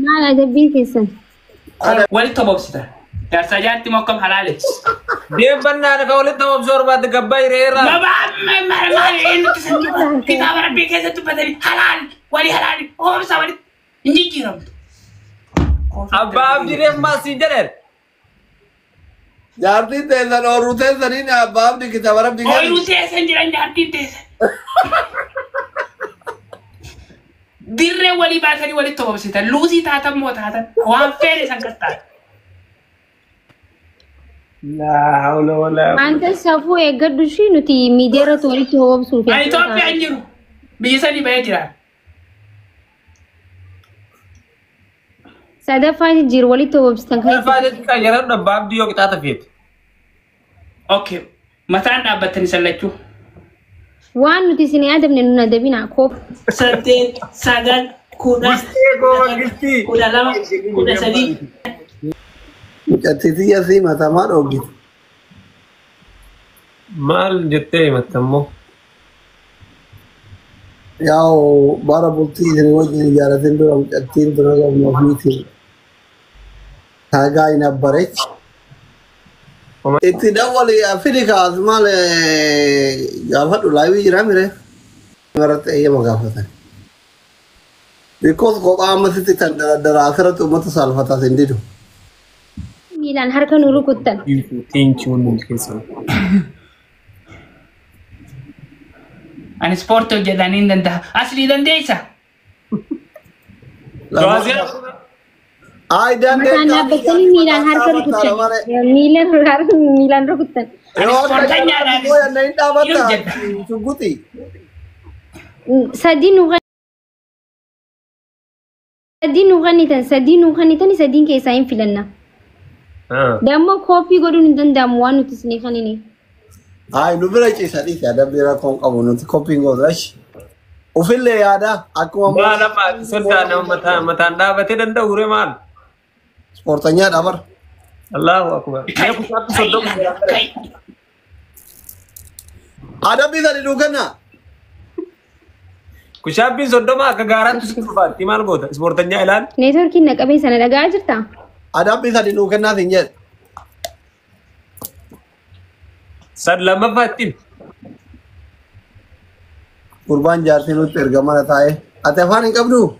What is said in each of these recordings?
ما لا دبي كيسن ولد تبوبسته يا سجاد موكم حلالك ديم بنا أنا كولد تبوبسور بعد قبائل ريرا ما إنه تسند كتاب ربي كيسة تبدل حلال ولي حلال هو مسوي نيجي رب أباب جريم ما سيجرر جارتي تيزن اور روتي سنين أباب دي كتاب رب دي أو روتي سنجران جارتي تيزن ديره ولي باسني ولي تبوبسته لوسي تاتم مو تاتم وان فيري سنكتار لا حول ولا أنت سافو يقدر شيء نتي ميديرة تولي هو بسوي أنا توقع أنجرو بيسني بيجرا ساده فايد جير ولي تو بستنكاي فايدة كاجران أباب ديو كتا تفيد أوكي مثلا أبتني سلتشو وان نتي سني ادم ننو ندبينا كوب سنتين ساغان كودا كودا لما كودا سدي جاتي يا سي ما تمام اوغي مال جتة متمو ياو بارا بولتي جني وجه جارتين دو جاتين دو ما فيتي تاغاي نبرج إتي داول يا أفريقيا أزمال جافت ولايوي جراميره مرات أيه مغافة because قطعة مثل تدراسة ومتصالفة سنديدو ميلان حركة نورو كتن تينكيو نمكسر أنا سبورت جدانين دنده أصلي دنديسا I done مثلا بتسني ميلان حركة كتن ميلان حركة ميلان رو كتن سدين وغني سدين كيساين فيلنا دامو كوبي قولون دن داموانو تسني خانيني Ay, no me la eches a ti, ada bera con abono, coping of rush. Ofile yada, aku ما لما سلطان متى نابته دنده ورمان sportanya dabar. الله أكبر يا كتاب صدق Ada bisa diduga na? كشاب صدق ما كجاران تسكت تيمان قوت سبورتنيا إعلان نيتوركي نقابي سنة دقا جرتا Ada bisa diduga na tinggal. صار لما فاتين Kurban jarti nu tergamana tae. Atefan yang kabdu.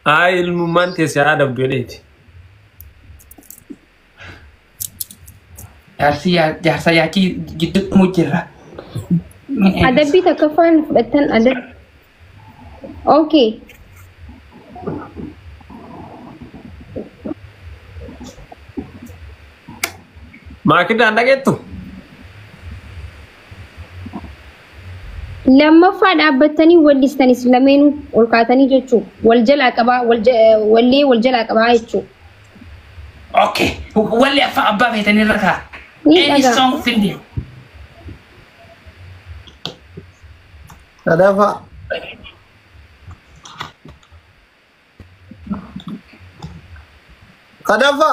هاي المومنت يساعد بدولتي جارسا ياكي جدك مجرة أدبي تكفان بتن أدب أوكي ما كده عندك إنتو لما فاد أبتني ولستني سلمين والكاتني جتشو والجلا كبا والجلا كبا يتشو أوكي ولي أفا أبا بيتني ركا any song sing Ada apa? Kadafa.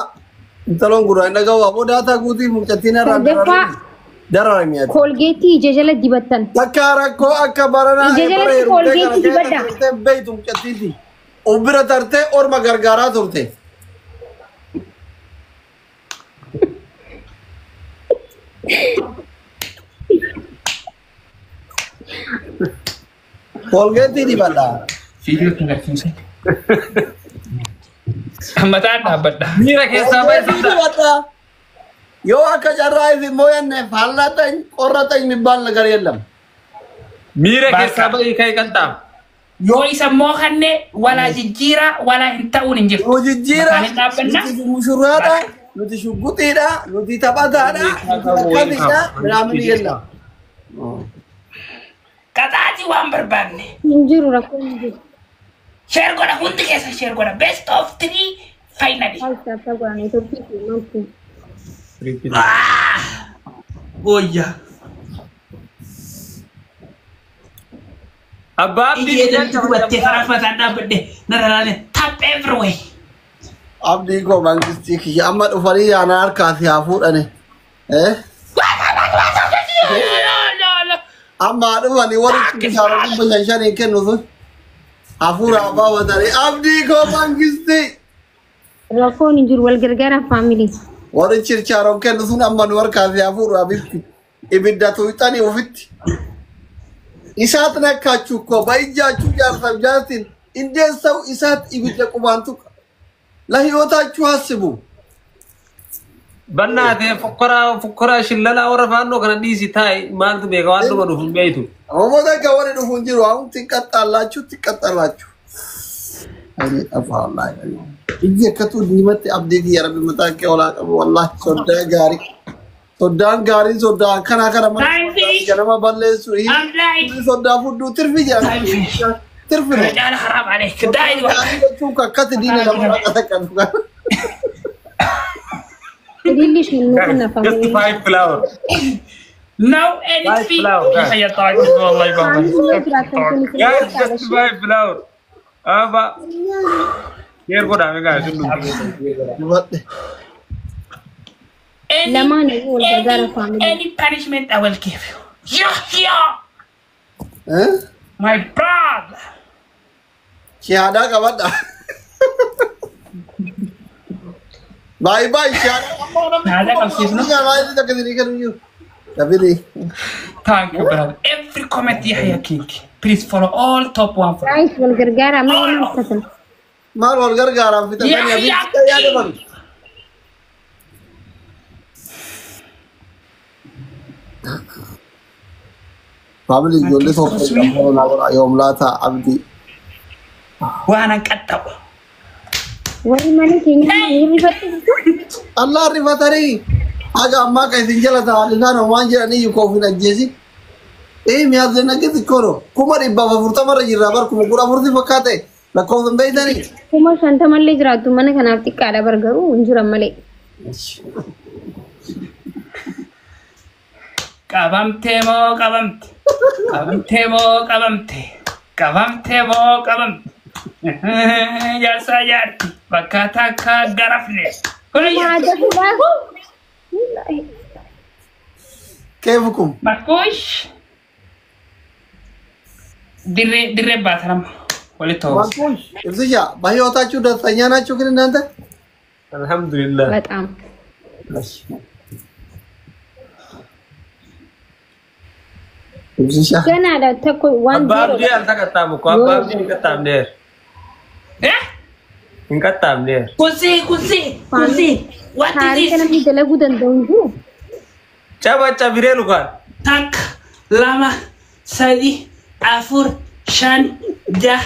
Tolong guru anda kau apa data kuti mungkin Kadafa. Darah ni ada. Colgate jejala dibatan. Takara ko akabarana. Jejala Colgate dibada. Tebbe tu mungkin tidi. Ubra tarte or magargara turte. Colgate dibada. video tinggal sini Hamatan dapat dah. ميرا كيسا Dibada. Yo akka jarra ifi moyanne fallata qorrata mibban lagar yellam. ميرا كيسا باي كاي كنتا Yo isa mo kanne wala jijjira wala hinta unin jir. Ujijira. Musurata. Nuti shugutida. Nuti tabata da. Kadida. Ramani yellam. Kataati waan barbaanne. Injiru rakkoon Share godha hundi keessa share godha best of 3 finally. Halsa tagwa networki mantu. Goya. أباب Ije dan buat farafatan dapat narane tap everywhere. Abdi ko bangisti ki amma ufari yana arka siafu dane. Amma adu wani wari ki sharu kun bayan shane ken nusu. أفور أبا وداري أبدي كو مانجستي رافون يجور والجرجرة فاميلي ورن شرشارون كان نسون أما نور كافي أفور أبيبتي إبدا تويتاني وفيتي إساتنا كاتشوكو بايجاتشو جارسام جارتين إندين سو إسات إبدا كوبانتوك لا هيوتاتشو هاسبو بنات فكرة شللا ورفانو كان ديسي تاي مالت بيغوانو بدوفن بيتو Omoda kawan itu funjiru, aku tingkat alacu. Ini apa Allah ini? Ini katu dimati abdi dia Rabbi mata ke olah Allah sudah gari sudah kana mana? Karena balle suhi. Sudah fudu terfi jangan. Terfi. Jangan haram aleh. Kedai itu. Suka kata dina dalam katakan bukan. Jadi ليش نحن Just فاميلي 5 flower. No anything. يا طاقس والله يبارك. Guys, just 5 flower. Apa? Here go down guys. لما نقول والجرجرة فاميلي Any punishment I will give you. Yeah. Eh? My brother. Syahada kawan dah. Bye Syahada. Ada kalau sih no. Jangan lagi tak kesini kan you. Tapi ni. Thank you, brother. Every comment Yahya King. Please follow all top 1 for. عايش والجرجرة ما ينقصن Mal warga garam kita kan ya ada bang. Family jolle so يوم لا تا abdi. وانا كتب. وين مالك ينام يريبت Allah rifatari. Aga amma kai sinjala ta alina no manja ni yuko fina jesi. Mi azena ke tikoro. Kumari baba furta mara jirra bar kumura furti fakate. La ko zambe dani. kuma shanta malle jiraatu mana kanaafti qaala bargaru injura malee Qabamte moo qabamte. Qabamte moo qabamte. Qabamte moo qabamte. Jaarsa jaarti. Bakka takka garafne. هذا هو Kaifukum? Makush. Dire bataram. Boleh tahu. Bagus. Itu ya. Bayi otak sudah tanya nak cukurin nanti. Alhamdulillah. በጣም Itu ya. ገና ለተኮ ዋን Abab dia tak kata muka. Abab dia kata dia. Eh? Kata dia. Kusi. What ታሪክ is this? ለሚደለጉ ደንደንጁ Coba cabire lu kan. Tak lama sadi afur shan jah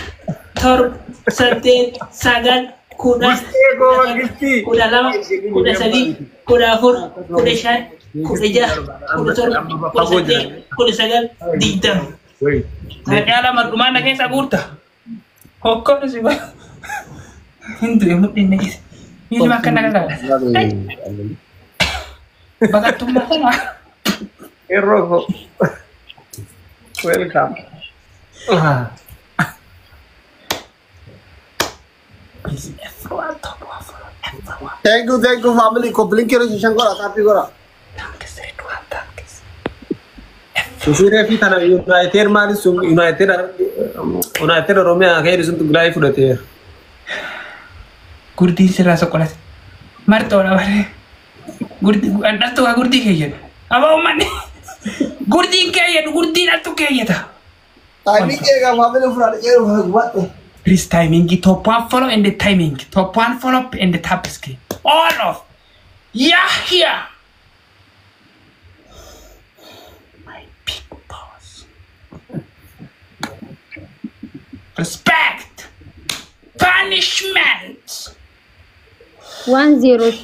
torb saddeet sagal kuda kuda lama kuda sadi kuda afur kuda shan kuda jah kuda torb kuda saddeet kuda sagal digdam. Ada marduman na kaisa gurta. Hokko na siya. Hindi mo din na isa. Hindi makan nagagala. Bakit tumakan ah? Error. Welcome. Thank you family. Ko blink kira si Shankara tapi kora. Susire fi tana United mali sung United Romeo kayak disuntu gulai fuda ter. Gurdi sira sekolah. Marto na bare. Gurdi anda tu gurdi kayak. Apa umane? Gurdi kayak gurdi atu kayak ta. Timing kaya family fura kaya buat. Please timing top 1 follow and the timing. Top 1 follow and the tap screen. All of. Yeah here. My big boss. Respect. Punishment. 10 ሺ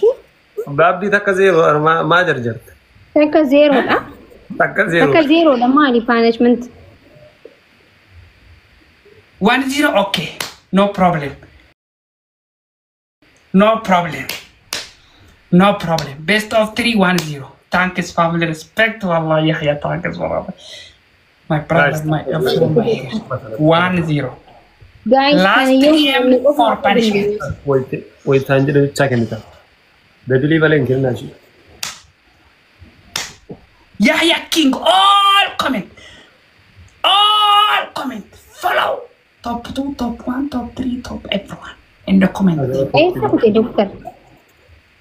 Abab dia tak zero ma jarjar. ተከ ዜሮ ዳ Tak zero. ተከ ዜሮ ለማሊ ፓኒሽመንት 1-0, okay. No problem. No problem. No problem. Best of 3, 1-0. Thanks, family. Respect. Wallah, Yahya. Thanks, wallah. My brother, my everyone, my hair. 1-0. ጋይስ Last game for punishment. Wait anjir check ini kan. Bebili balen kirna shi. Yahya King. All comment. Follow. top 2, top 1, top 3, top everyone in the comment. Eessa doktor?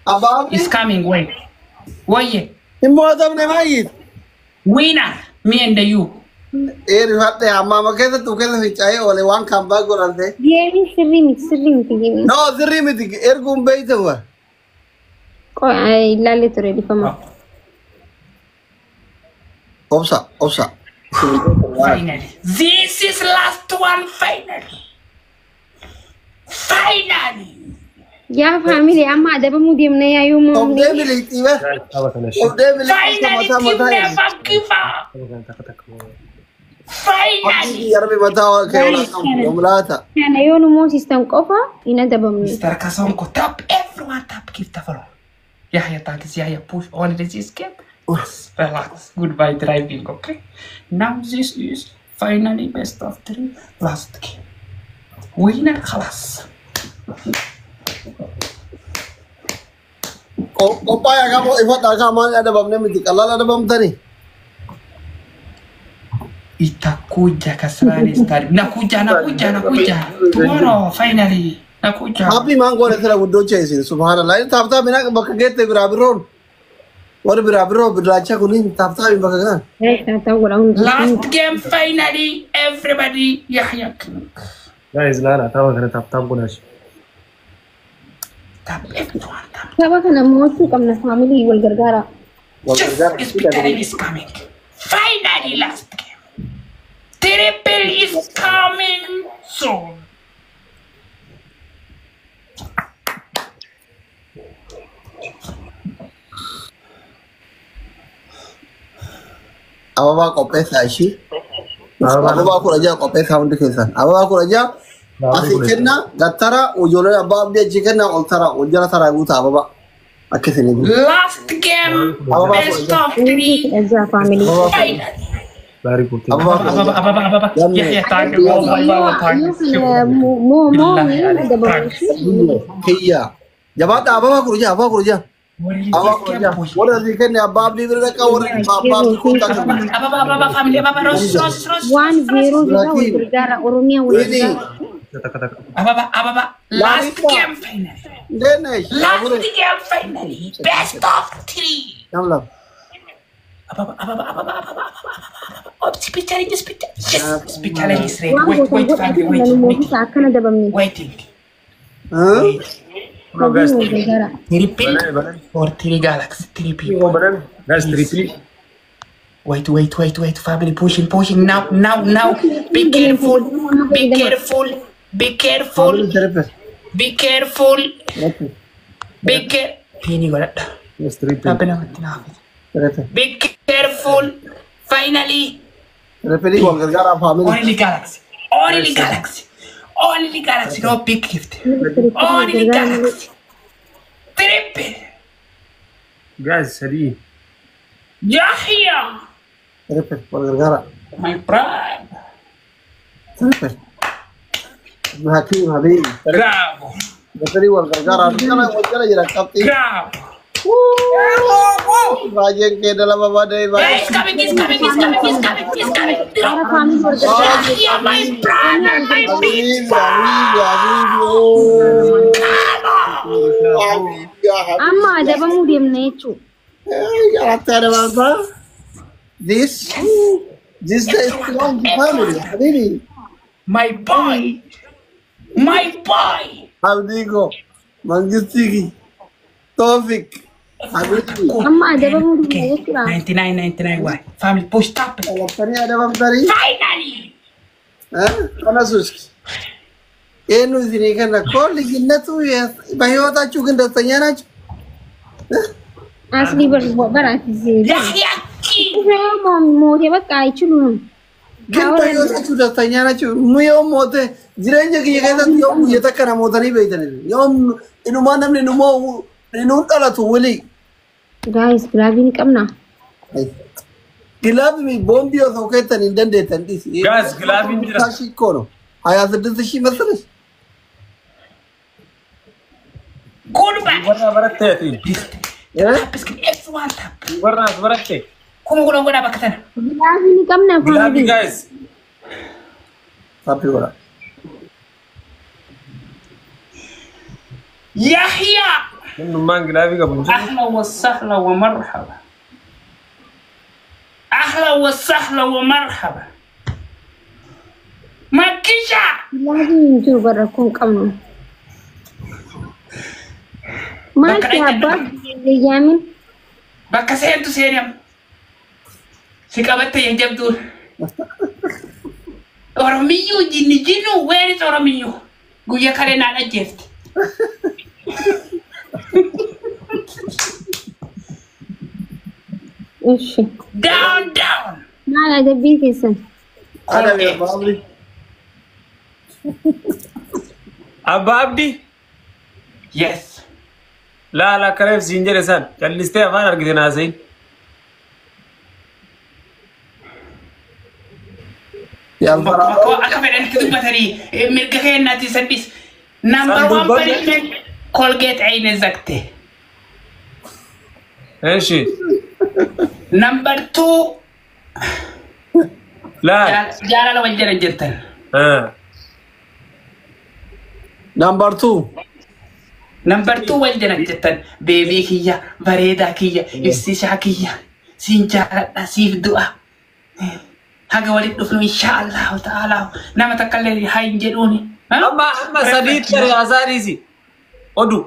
Abang It's coming. Wait. immoo tamne maayit. Winner. Me and you. Rifatte amma makkeessa tu keessa fichaa'ee oole waan kambaa godhante. Deemi sirrii miti deemi. No sirrii miti erguun beeyte wa. Ilaalee ture dhifama. Obsa. Finally. This is last one finally. Yaa faamilii amma adabamuu deemna yaayuu moo. Obdee miliitiibe. Obdee miliitiibe mataa mataa Finally, never give up. Finally. Yarbi mataa waa kee walaata. Kana yoo nu moosistan qofa hin adabamne. Mr. Kasonko, tap everyone, tap, give the follow. Yahya, thanks, Yahya, push all this escape. Relax, goodbye driving, okay? Now this is finally best of 3, last game. Winner, khalas. Kopaya kamu ifat kamu ada bamnya miti kalal ada bam tadi. Itakuja kasrani stari. Nakuja. Tomorrow, finally. Nakuja. Tapi mangko ada sila gudo chase. Subhanallah. Ini tap bina bakagete birabiron. Waru birabiro biracha kuning tap bina bakagan. Last game finally, everybody. Yahya. Guys, Lara, tahu kan tap gunas. Tap everyone, tap. Siapa kana moosu kamna family wal gargara. Just is coming. Finally, last game. Triple is coming soon. Apa kopi sashi? Apa aku raja kopi sound kesan. Apa aku raja? Asiknya gatara ujolnya abang dia jiknya ultara ujara tara guta apa? Akisini. Last game. Best of 3. Ezra family. Very good. Apa. Ya, thank you. Mo adabamne. Iya. Jabat apa aku raja? Apa raja? What are the kind of babli berdekat orang babli kota kami? Apa family? Apa Ros? 1-0 wal gargara Oromia wal gargara. Apa? Last game finally. Last game finally. Best of 3. Namlam. Apa? Oh, speech challenge. Yes, speech challenge is ready. Wait, family, waiting. No, guys. 3 pin or 3 galaxy? 3 people. Guys, 3. Wait, family, pushing. Now. Be careful. Pini golat. Yes, 3. Be careful. Finally. Repeli gol gargara family. Only galaxy. No big gift. Only galaxy. Triple. Guys, Sadi. Yahya. Repeli gol gargara. My pride. Repeli. Hakim Habib. Bravo. Repeli gol gargara. Kita jarak kapten. Bravo. Bajeng ke dalam bawah dari He's coming. Yahya, my brother, my big Amma adabamuu deemna jechuudha. This is strong family, Habibi. My boy. Abdigo, Mangistigi, Tofik, Habibi. Amma adabamuu deemna jechuudha. 99 why? Family push top. Kalau tadi ada bang tadi, Finally. Mana suski? Enu sini kan aku lagi natu ya, bayu tak cukup datanya naju. Asli berarti. Yahya Ki. Mau dia pakai culun. Kan bayu tak cukup datanya naju. Muyo mote, jiranya kaya kaya tu yang muyo tak kena mote ni bayi tadi. Yang inu mana ni inu mau inu kalah tu wali. Guys, grabe ni kamna. Gilabi mi bombi atau kaya tadi dan detan di sini. Guys, gilabi ni dah. Kasih kono. Ayah sedih sih masalah. Goodbye. Warna teh. Ya? Everyone tap. Warna teh. Kumu guna apa katana? Grabe ni kamna Gilabi family. guys. Tapi orang. يحيى إنه ما انقلابي قبل. أهلا وسهلا ومرحبا. أهلا وسهلا ومرحبا. مكيشة لازم يجوا بركم كم ما تعبان يامن بكسين تسيريم سكابت يجيب دول أرميو جنو وين أرميو قويا كارين على جفت إيش down ما هذا بيتيسن أنا يا بابلي أبا عبدي yes لا كريف سينجر سان جلستي أفان أرقدنا زين يا الفراغ أكمل أنك تبغى تري مركخين ناتي سديس نمبر 1 بريمن كولجيت عين زكتة إيش نمبر 2 لا جالا لو جرى جرتن نمبر 2 نمبر 2 وجدنا جرتن بيبي كيا بريدا كيا استيشا كيا سينجا نسيف دعاء هذا ولد دفنو إن شاء الله تعالى نما تكلم هاي جدوني أما سديد ترى أزاريزي أدو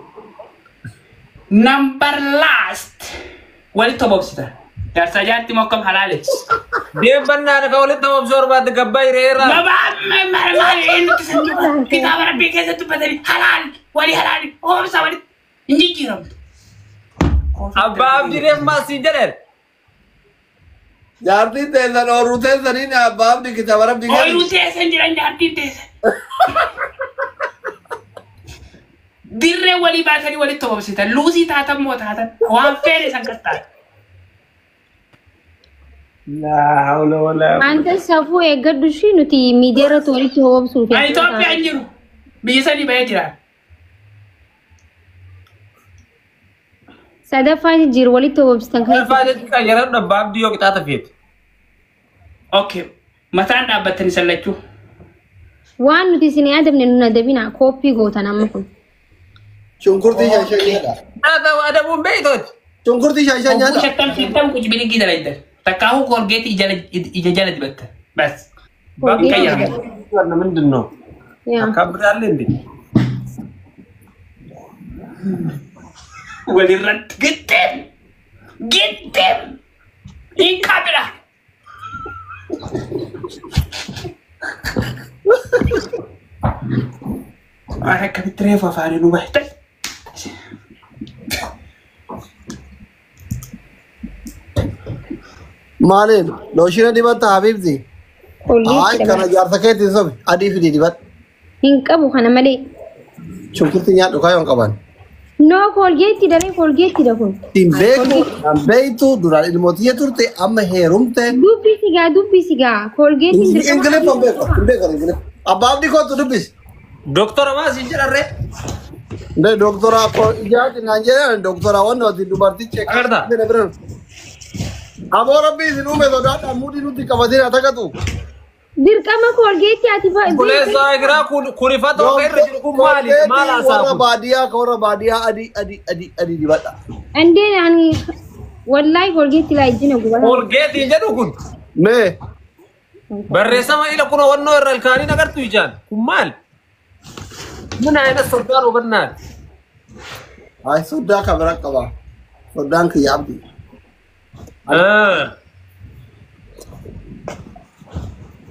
نمبر لاست ولد تبغى بسيطة يا سجاد تمكم حلالي dia benar kau lihat nama besar banget gabai rera. ما إنه تسمع كتاب ربي كذا تبدل حلال ولي حلال هو بس ولي نجي جرام Abba abdi dia masih jalan. جارتي تيزن اور روتين سنين أباب دي كتاب رب دي هاي روتين سنجران جارتي تيزن ديره ولي باتري ولي تبغى بسيطة لوسي تاتا مو تاتا وام فيري سنكتار لا حول ولا قوة. أنت سافو يقدر شيء نتي ميديا توري تهوب سوفي أي توب بيعنيرو بيساني بيجرا سادا فايد جير ولي تهوب ستنكاي Fadil kita jalan udah bab dia kita tafid. أوكي متى أنا بتني سلكتو وان نتي سني آدم ننو ندبينا كوبي غوتنا مكون شنكرتي شايشان يدا Ada Mumbai tuh. شنكرتي شايشان أبو يدا شتم كوج بيني كده ليدر تكاهو كورجيت إجالة بتة بس Bab Iya. kayak warna mendeno. يا Kabar alin deh. ولي رد جدا إيه كاميرا أنا كنت تريفا فاري نوبهت مالين لو شينا ديبات حبيبتي هاي كان جارتك تيسب أدي في ديبات إنك أبو خنا ملي شنكرتي نيات وكايون كمان نو كولجيتي داري كولجيتي دكون بيتو دوران الموتية تورتي أما هيرومتي دوبي سيجا كولجيتي إنجلي بيكر أباب دي كو تدبس Dokter masih jalan re. ده دكتورة إجازة نانجيريا دكتورة وانا دي دوبارتي تشيك Agarda. برن أبو ربي سنو ميزودات أمودي نوتي كفادين أتاكتو دير كما كولجيتي أتبا Boleh saya kira kurifat atau kayak rejim kumali malah ورا sabu. باديا كورا باديا أدي دي باتا عندي يعني والله كولجيتي لا يجينا جوا Colgate ini jadi kun. مي Bersama ila kuna warna oral kali nagar tujuan kumal. Mana ada saudara benar. هاي سودا كبرك كبا سودان كي عبدي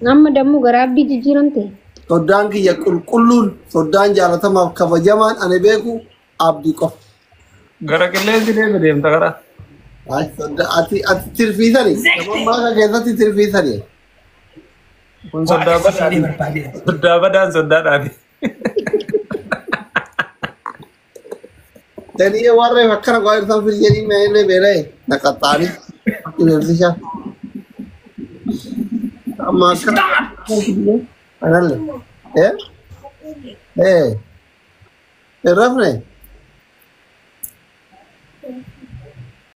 نعم دمو غرابي جيجيرنتي سودان كي يكل كلون سودان جالتا ما كبا جمان أنا بيكو عبدي كو Gara kalian sih dia berdiem tak kira. هاي سودا أتي ترفي ثاني ما كذا ترفي ثاني Pun saudara dan saudara tadi. تاني وارة فكر قاير ثان في الجري ما يلي بيرة نكتاني كيف أما أنا لا إيه الرفنة